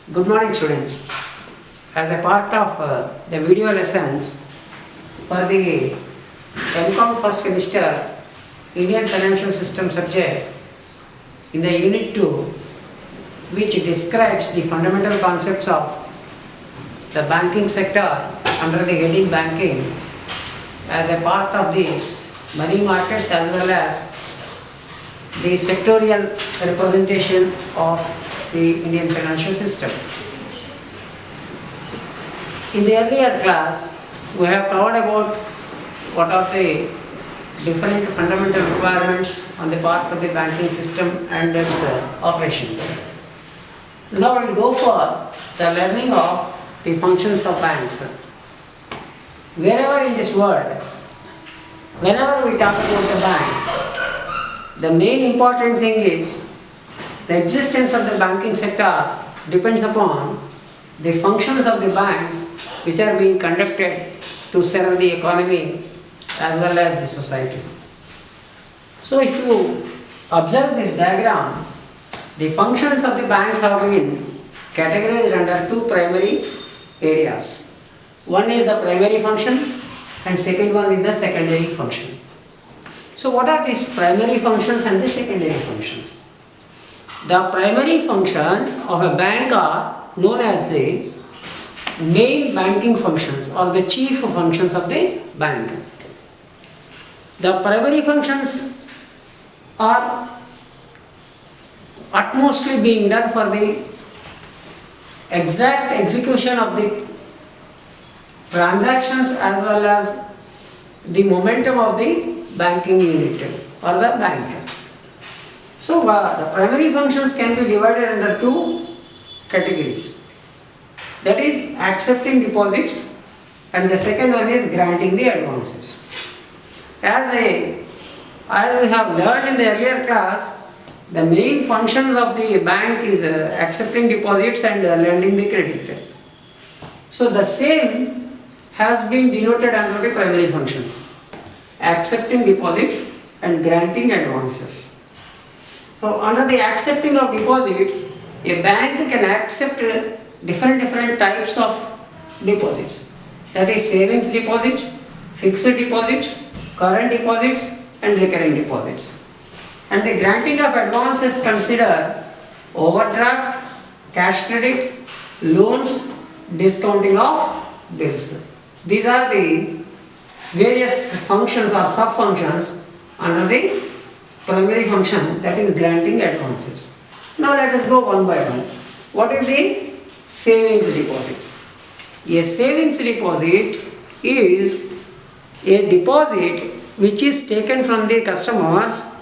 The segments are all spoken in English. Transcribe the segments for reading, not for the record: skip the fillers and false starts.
Good morning, students. As a part of the video lessons for the MCOM first semester Indian Financial System subject in the Unit 2, which describes the fundamental concepts of the banking sector under the heading banking, as a part of the money markets as well as the sectorial representation of the Indian financial system. In the earlier class, we have covered about what are the different fundamental requirements on the part of the banking system and its operations. Now we will go for the learning of the functions of banks. Wherever in this world, whenever we talk about the bank, the main important thing is the existence of the banking sector depends upon the functions of the banks which are being conducted to serve the economy as well as the society. So if you observe this diagram, the functions of the banks have been categorized under two primary areas. One is the primary function and second one is the secondary function. So what are these primary functions and the secondary functions? The primary functions of a bank are known as the main banking functions or the chief functions of the bank. The primary functions are utmostly being done for the exact execution of the transactions as well as the momentum of the banking unit or the bank. So the primary functions can be divided under two categories. That is accepting deposits and the second one is granting the advances. As we have learned in the earlier class, the main functions of the bank is accepting deposits and lending the credit. So the same has been denoted under the primary functions, accepting deposits and granting advances. So under the accepting of deposits, a bank can accept different types of deposits. That is savings deposits, fixed deposits, current deposits and recurring deposits. And the granting of advances consider overdraft, cash credit, loans, discounting of bills. These are the various functions or sub-functions under the primary function, that is granting advances. Now let us go one by one. What is the savings deposit? A savings deposit is a deposit which is taken from the customers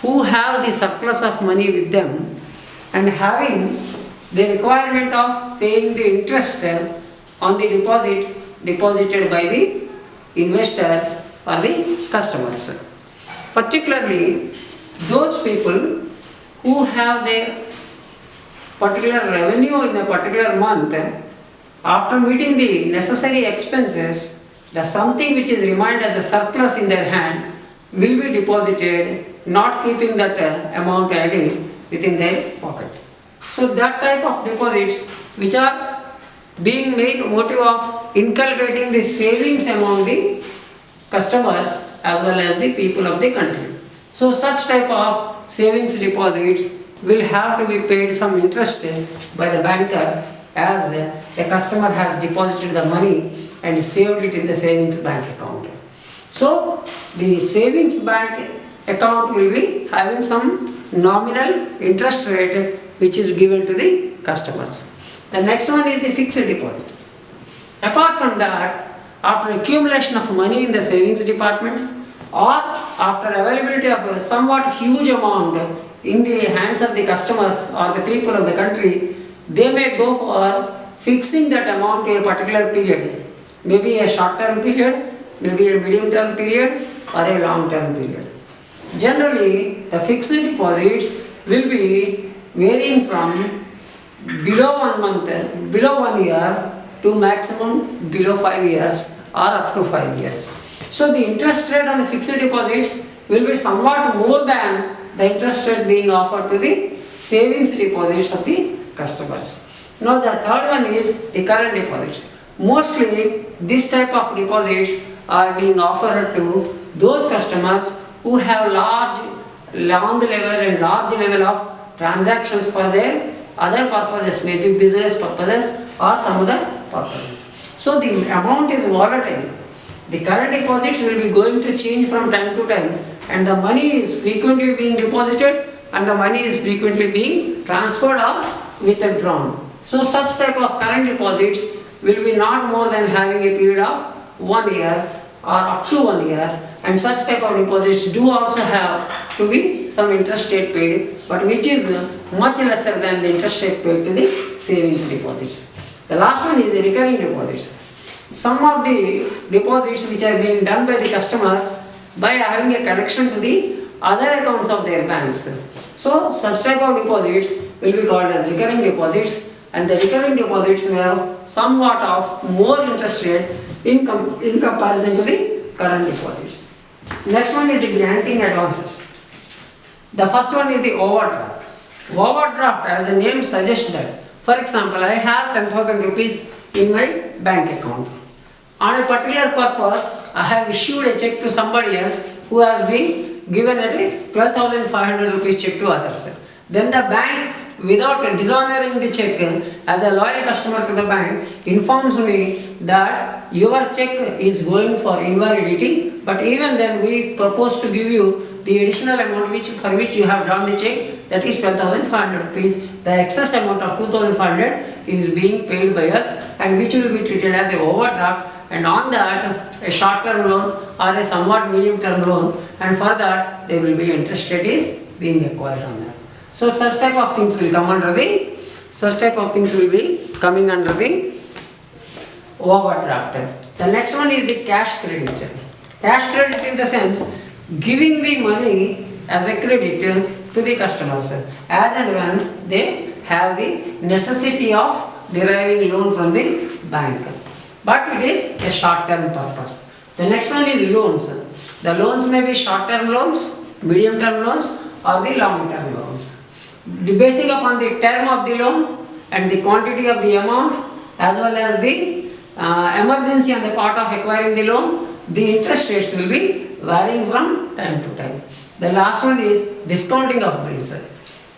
who have the surplus of money with them and having the requirement of paying the interest on the deposit deposited by the investors or the customers. Particularly those people who have their particular revenue in a particular month, after meeting the necessary expenses, the something which is remained as a surplus in their hand will be deposited, not keeping that amount idle within their pocket. So that type of deposits which are being made motive of inculcating the savings among the customers as well as the people of the country. So such type of savings deposits will have to be paid some interest by the banker as the customer has deposited the money and saved it in the savings bank account. So the savings bank account will be having some nominal interest rate which is given to the customers. The next one is the fixed deposit. Apart from that, after accumulation of money in the savings department or after availability of a somewhat huge amount in the hands of the customers or the people of the country, they may go for fixing that amount to a particular period, maybe a short term period, maybe a medium term period or a long term period. Generally, the fixed deposits will be varying from below 1 month, below 1 year to maximum below 5 years or up to 5 years. So the interest rate on the fixed deposits will be somewhat more than the interest rate being offered to the savings deposits of the customers. Now the third one is the current deposits. Mostly this type of deposits are being offered to those customers who have long level and large level of transactions for their other purposes, maybe business purposes or some other purposes. So the amount is volatile. The current deposits will be going to change from time to time, and the money is frequently being deposited and the money is frequently being transferred or withdrawn. So such type of current deposits will be not more than having a period of 1 year or up to 1 year, and such type of deposits do also have to be some interest rate paid, but which is much lesser than the interest rate paid to the savings deposits. The last one is the recurring deposits. Some of the deposits which are being done by the customers by having a connection to the other accounts of their banks. So such type of deposits will be called as recurring deposits, and the recurring deposits will have somewhat of more interest rate in comparison to the current deposits. Next one is the granting advances. The first one is the overdraft. Overdraft, as the name suggests that, for example, I have 10,000 rupees in my bank account. On a particular purpose, I have issued a check to somebody else who has been given a 12,500 rupees check to others. Then the bank, without dishonoring the check, as a loyal customer to the bank, informs me that your check is going for invalidity, but even then we propose to give you the additional amount for which you have drawn the check, that is 12,500 rupees. The excess amount of 2,500 is being paid by us, and which will be treated as a overdraft, and on that a short-term loan or a somewhat medium-term loan, and for that there will be interest rate is being acquired on that. So such type of things will come under the overdraft. The next one is the cash credit. Cash credit in the sense giving the money as a credit to the customers as and when they have the necessity of deriving loan from the bank, but it is a short-term purpose. The next one is loans. The loans may be short-term loans, medium-term loans or the long-term loans. Basing upon the term of the loan and the quantity of the amount as well as the emergency on the part of acquiring the loan, the interest rates will be varying from time to time. The last one is discounting of bills.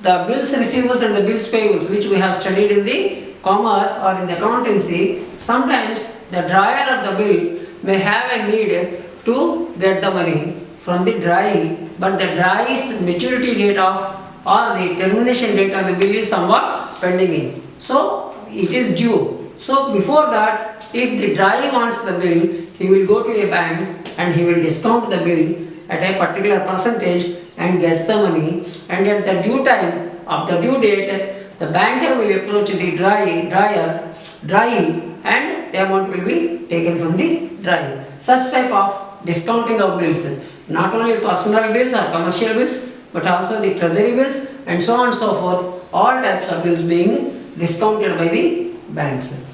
The bills receivables and the bills payables, which we have studied in the commerce or in the accountancy, sometimes the drawer of the bill may have a need to get the money from the drawee, but the drawee's maturity date of or the termination date of the bill is somewhat pending in. So it is due. So before that, if the drawee wants the bill, he will go to a bank and he will discount the bill at a particular percentage and gets the money, and at the due time of the due date, the banker will approach the drawee and the amount will be taken from the drawee. Such type of discounting of bills, not only personal bills or commercial bills, but also the treasury bills and so on and so forth, all types of bills being discounted by the banks.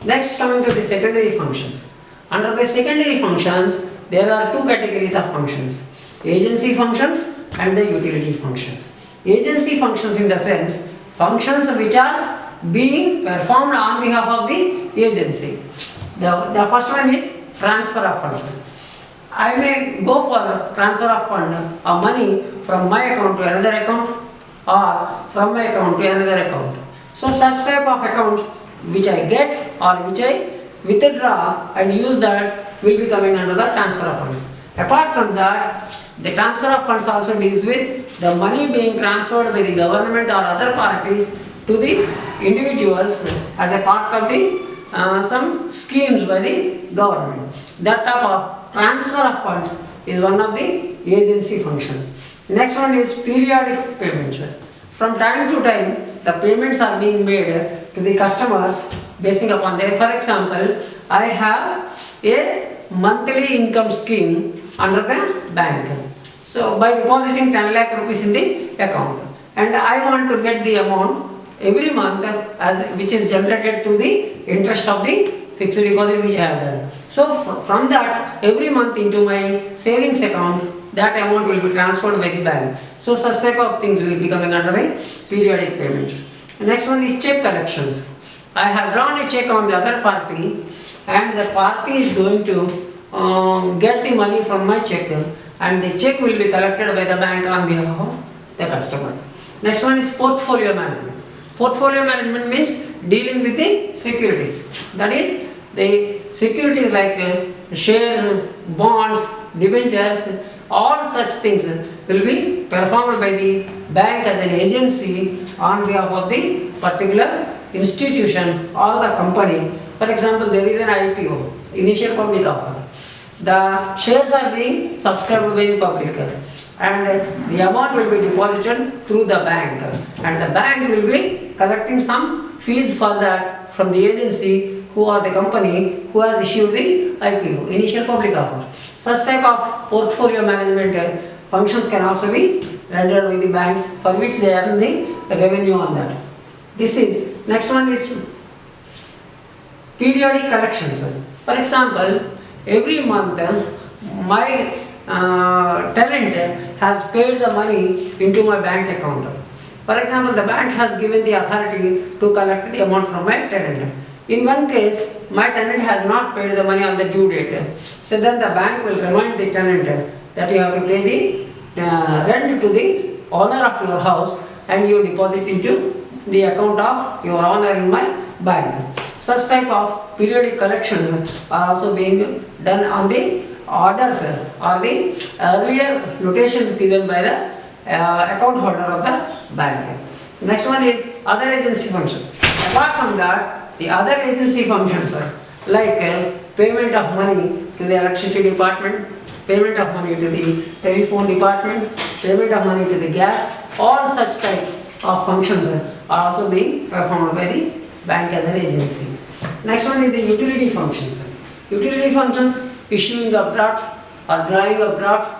Next, coming to the secondary functions. Under the secondary functions, there are two categories of functions: agency functions and the utility functions. Agency functions in the sense, functions which are being performed on behalf of the agency. The first one is transfer of funds. I may go for transfer of fund or money from my account to another account or from my account to another account. So such type of accounts which I get or which I withdraw and use, that will be coming under the transfer of funds. Apart from that, the transfer of funds also deals with the money being transferred by the government or other parties to the individuals as a part of the some schemes by the government. That type of transfer of funds is one of the agency function. Next one is periodic payments. From time to time, the payments are being made to the customers basing upon their, for example, I have a monthly income scheme under the bank. So by depositing 10 lakh rupees in the account, and I want to get the amount every month as which is generated to the interest of the fixed deposit which I have done. So from that, every month into my savings account, that amount will be transferred by the bank. So such type of things will be coming under the periodic payments. The next one is check collections. I have drawn a check on the other party, and the party is going to get the money from my check, and the check will be collected by the bank on behalf of the customer. Next one is portfolio management. Portfolio management means dealing with the securities. That is, the securities like shares, bonds, debentures, all such things will be performed by the bank as an agency on behalf of the particular institution or the company. For example, there is an IPO, initial public offer. The shares are being subscribed by the public, and the amount will be deposited through the bank, and the bank will be collecting some fees for that from the agency who or the company who has issued the IPO, initial public offer. Such type of portfolio management functions can also be rendered with the banks, for which they earn the revenue on that. This is, next one is periodic collections. For example, every month my tenant has paid the money into my bank account. For example, the bank has given the authority to collect the amount from my tenant. In one case, my tenant has not paid the money on the due date. So then the bank will remind the tenant that you have to pay the rent to the owner of your house, and you deposit into the account of your owner in my bank. Such type of periodic collections are also being done on the orders or the earlier notations given by the account holder of the bank. Next one is other agency functions. Apart from that, the other agency functions are like payment of money to the electricity department, payment of money to the telephone department, payment of money to the gas. All such type of functions are also being performed by the bank as an agency. Next one is the utility functions. Utility functions: issuing of drafts or drawing of drafts,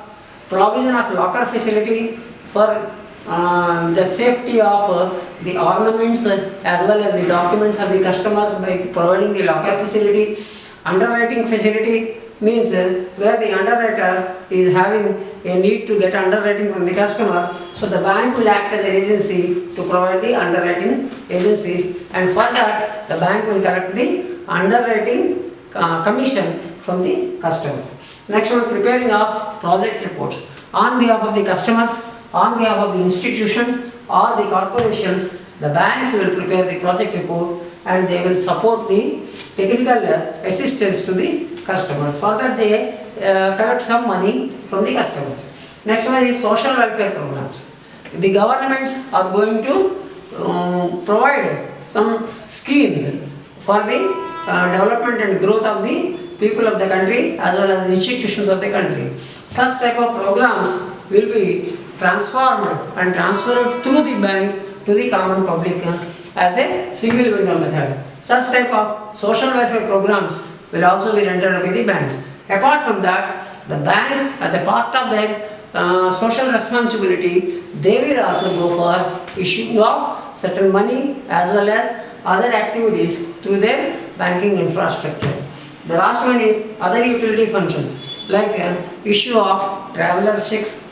provision of locker facility for the safety of the ornaments as well as the documents of the customers by providing the locker facility. Underwriting facility means where the underwriter is having a need to get underwriting from the customer, so the bank will act as an agency to provide the underwriting agencies, and for that the bank will collect the underwriting commission from the customer. Next one, preparing of project reports on behalf of the customers, on behalf of the institutions or the corporations. The banks will prepare the project report and they will support the technical assistance to the customers. For that they collect some money from the customers. Next one is social welfare programs. The governments are going to provide some schemes for the development and growth of the people of the country as well as the institutions of the country. Such type of programs will be transformed and transferred through the banks to the common public as a single window method. Such type of social welfare programs will also be rendered by the banks. Apart from that, the banks, as a part of their social responsibility, they will also go for issuing of certain money as well as other activities through their banking infrastructure. The last one is other utility functions like issue of traveler checks,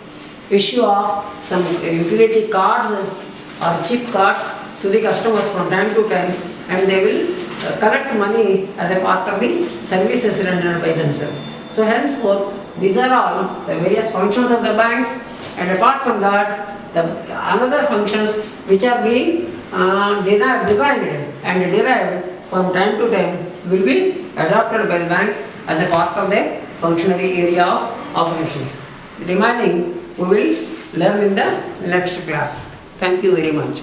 issue of some utility cards or chip cards to the customers from time to time, and they will collect money as a part of the services rendered by themselves. So henceforth, these are all the various functions of the banks, and apart from that, the another functions which are being designed and derived from time to time will be adopted by the banks as a part of their functionary area of operations. The remaining we will learn in the next class. Thank you very much.